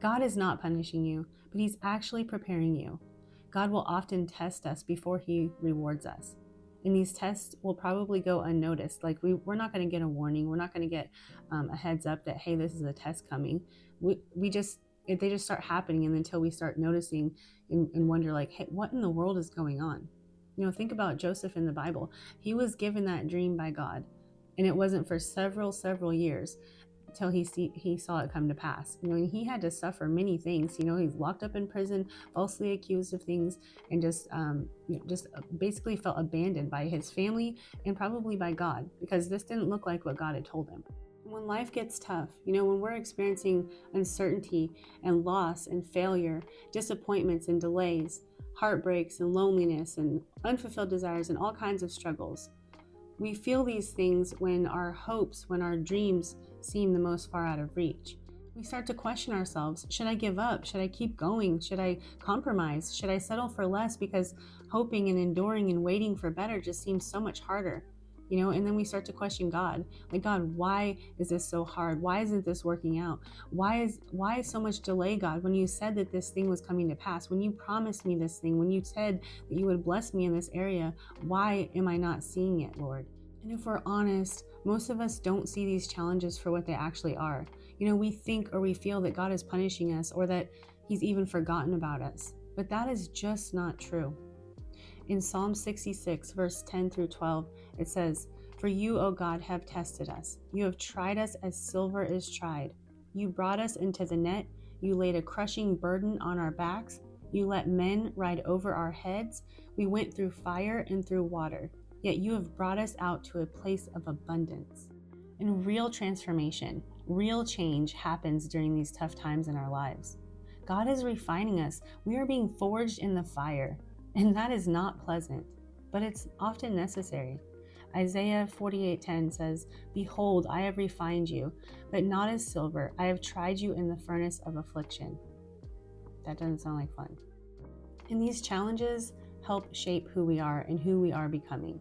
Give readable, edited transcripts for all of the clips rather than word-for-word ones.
God is not punishing you, but He's actually preparing you. God will often test us before He rewards us. And these tests will probably go unnoticed. Like we're not going to get a warning. We're not going to get a heads up that, hey, this is a test coming. They just start happening, and until we start noticing and wonder, like, hey, what in the world is going on? Think about Joseph in the Bible. He was given that dream by God, and it wasn't for several years till he saw it come to pass. And he had to suffer many things. He's locked up in prison, falsely accused of things, and just basically felt abandoned by his family and probably by God, because this didn't look like what God had told him. When life gets tough, when we're experiencing uncertainty and loss and failure, disappointments and delays, heartbreaks and loneliness and unfulfilled desires and all kinds of struggles, we feel these things when our hopes, when our dreams seem the most far out of reach. We start to question ourselves. Should I give up? Should I keep going? Should I compromise? Should I settle for less because hoping and enduring and waiting for better just seems so much harder? And then we start to question God. Like, God, why is this so hard? Why isn't this working out? Why is so much delay, God, when you said that this thing was coming to pass, when you promised me this thing, when you said that you would bless me in this area, why am I not seeing it, Lord? And if we're honest, most of us don't see these challenges for what they actually are. We think or we feel that God is punishing us, or that He's even forgotten about us. But that is just not true. In Psalm 66, verse 10 through 12, it says, "For you, O God, have tested us. You have tried us as silver is tried. You brought us into the net. You laid a crushing burden on our backs. You let men ride over our heads. We went through fire and through water. Yet you have brought us out to a place of abundance." And real transformation, real change happens during these tough times in our lives. God is refining us. We are being forged in the fire. And that is not pleasant, but it's often necessary. Isaiah 48:10 says, "Behold, I have refined you, but not as silver. I have tried you in the furnace of affliction." That doesn't sound like fun. And these challenges help shape who we are and who we are becoming.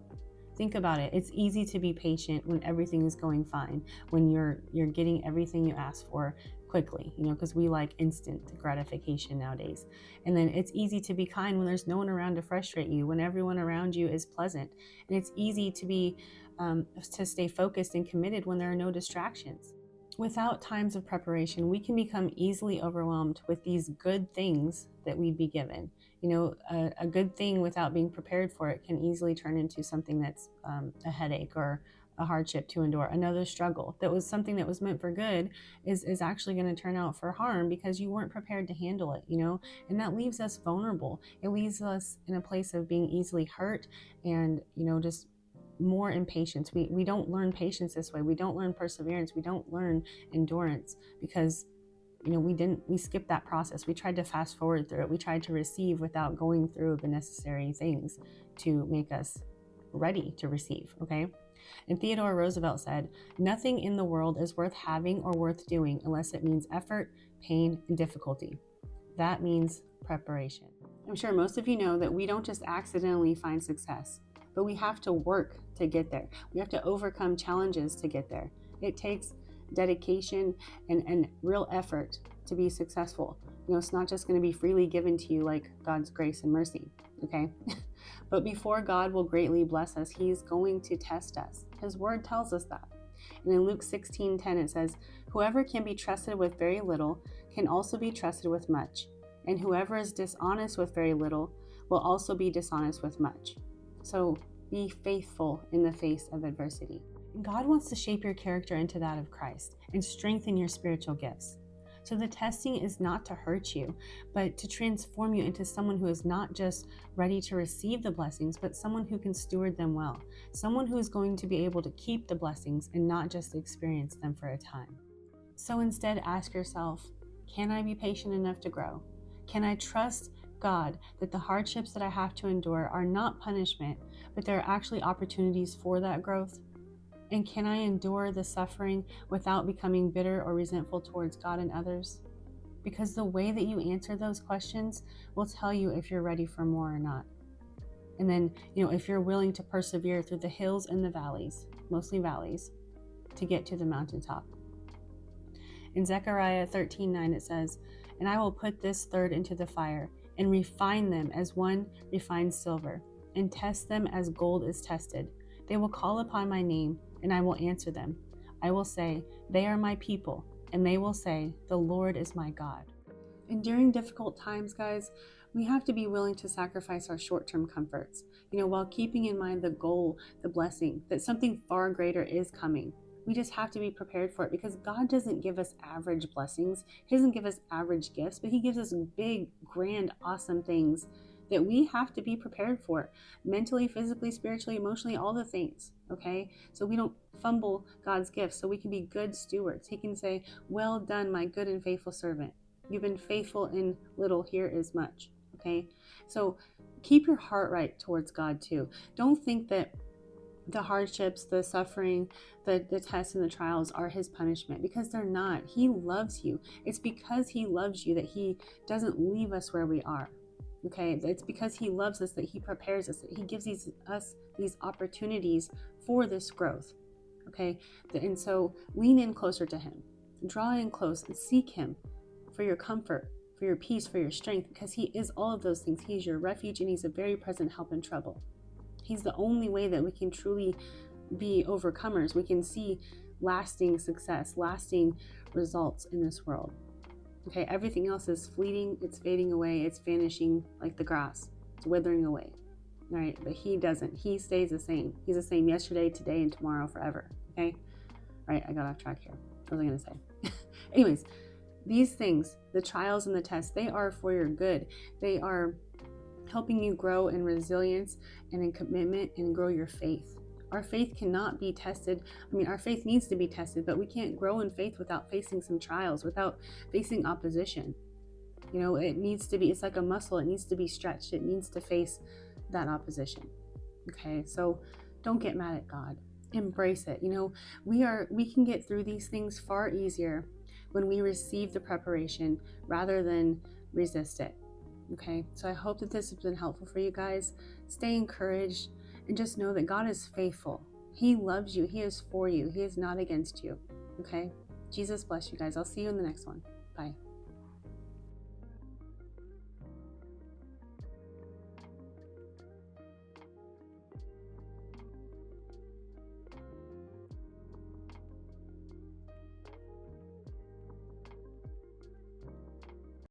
Think about it. It's easy to be patient when everything is going fine, when you're getting everything you ask for quickly, because we like instant gratification nowadays. And then it's easy to be kind when there's no one around to frustrate you, when everyone around you is pleasant. And it's easy to stay focused and committed when there are no distractions. Without times of preparation, we can become easily overwhelmed with these good things that we'd be given. A good thing without being prepared for it can easily turn into something that's a headache or a hardship to endure. Another struggle that was something that was meant for good is actually going to turn out for harm because you weren't prepared to handle it, and that leaves us vulnerable. It leaves us in a place of being easily hurt and, just more impatience. We don't learn patience this way. We don't learn perseverance. We don't learn endurance because we skipped that process. We tried to fast forward through it. We tried to receive without going through the necessary things to make us ready to receive, okay? And Theodore Roosevelt said, "Nothing in the world is worth having or worth doing unless it means effort, pain, and difficulty." That means preparation. I'm sure most of you know that we don't just accidentally find success, but we have to work to get there. We have to overcome challenges to get there. It takes dedication and real effort to be successful. It's not just going to be freely given to you like God's grace and mercy, okay? But before God will greatly bless us, He's going to test us. His word tells us that. And in Luke 16:10 it says, "Whoever can be trusted with very little can also be trusted with much. And whoever is dishonest with very little will also be dishonest with much." So be faithful in the face of adversity. God wants to shape your character into that of Christ and strengthen your spiritual gifts. So the testing is not to hurt you, but to transform you into someone who is not just ready to receive the blessings, but someone who can steward them well. Someone who is going to be able to keep the blessings and not just experience them for a time. So instead, ask yourself, can I be patient enough to grow? Can I trust God that the hardships that I have to endure are not punishment, but they're actually opportunities for that growth? And can I endure the suffering without becoming bitter or resentful towards God and others? Because the way that you answer those questions will tell you if you're ready for more or not. And then, if you're willing to persevere through the hills and the valleys, mostly valleys, to get to the mountaintop. In Zechariah 13:9 it says, "And I will put this third into the fire, and refine them as one refines silver, and test them as gold is tested. They will call upon my name, and I will answer them. I will say, they are my people, and they will say, the Lord is my God." And during difficult times, guys, we have to be willing to sacrifice our short-term comforts, while keeping in mind the goal, the blessing, that something far greater is coming. We just have to be prepared for it, because God doesn't give us average blessings. He doesn't give us average gifts, but he gives us big, grand, awesome things that we have to be prepared for, mentally, physically, spiritually, emotionally, all the things. Okay, so we don't fumble God's gifts, so we can be good stewards. He can say, "Well done, my good and faithful servant. You've been faithful in little, here is much." Okay, so keep your heart right towards God too. Don't think that the hardships, the suffering, the tests and the trials are his punishment, because they're not. He loves you. It's because he loves you that he doesn't leave us where we are. Okay, it's because he loves us that he prepares us, that he gives us these opportunities for this growth. Okay, and so lean in closer to him, draw in close, and seek him for your comfort, for your peace, for your strength, because he is all of those things. He's your refuge, and he's a very present help in trouble. He's the only way that we can truly be overcomers. We can see lasting success, lasting results in this world. Okay, everything else is fleeting, it's fading away, it's vanishing like the grass, it's withering away. All right, but he doesn't. He stays the same. He's the same yesterday, today, and tomorrow, forever. Okay, all right, I got off track here. What was I going to say? Anyways, these things, the trials and the tests, they are for your good. They are helping you grow in resilience and in commitment, and grow your faith. Our faith cannot be tested. Our faith needs to be tested, but we can't grow in faith without facing some trials, without facing opposition. It needs to be, it's like a muscle. It needs to be stretched. It needs to face that opposition. Okay, so don't get mad at God. Embrace it. We can get through these things far easier when we receive the preparation rather than resist it. Okay, so I hope that this has been helpful for you guys. Stay encouraged, and just know that God is faithful. He loves you. He is for you. He is not against you. Okay, Jesus bless you guys. I'll see you in the next one. Bye.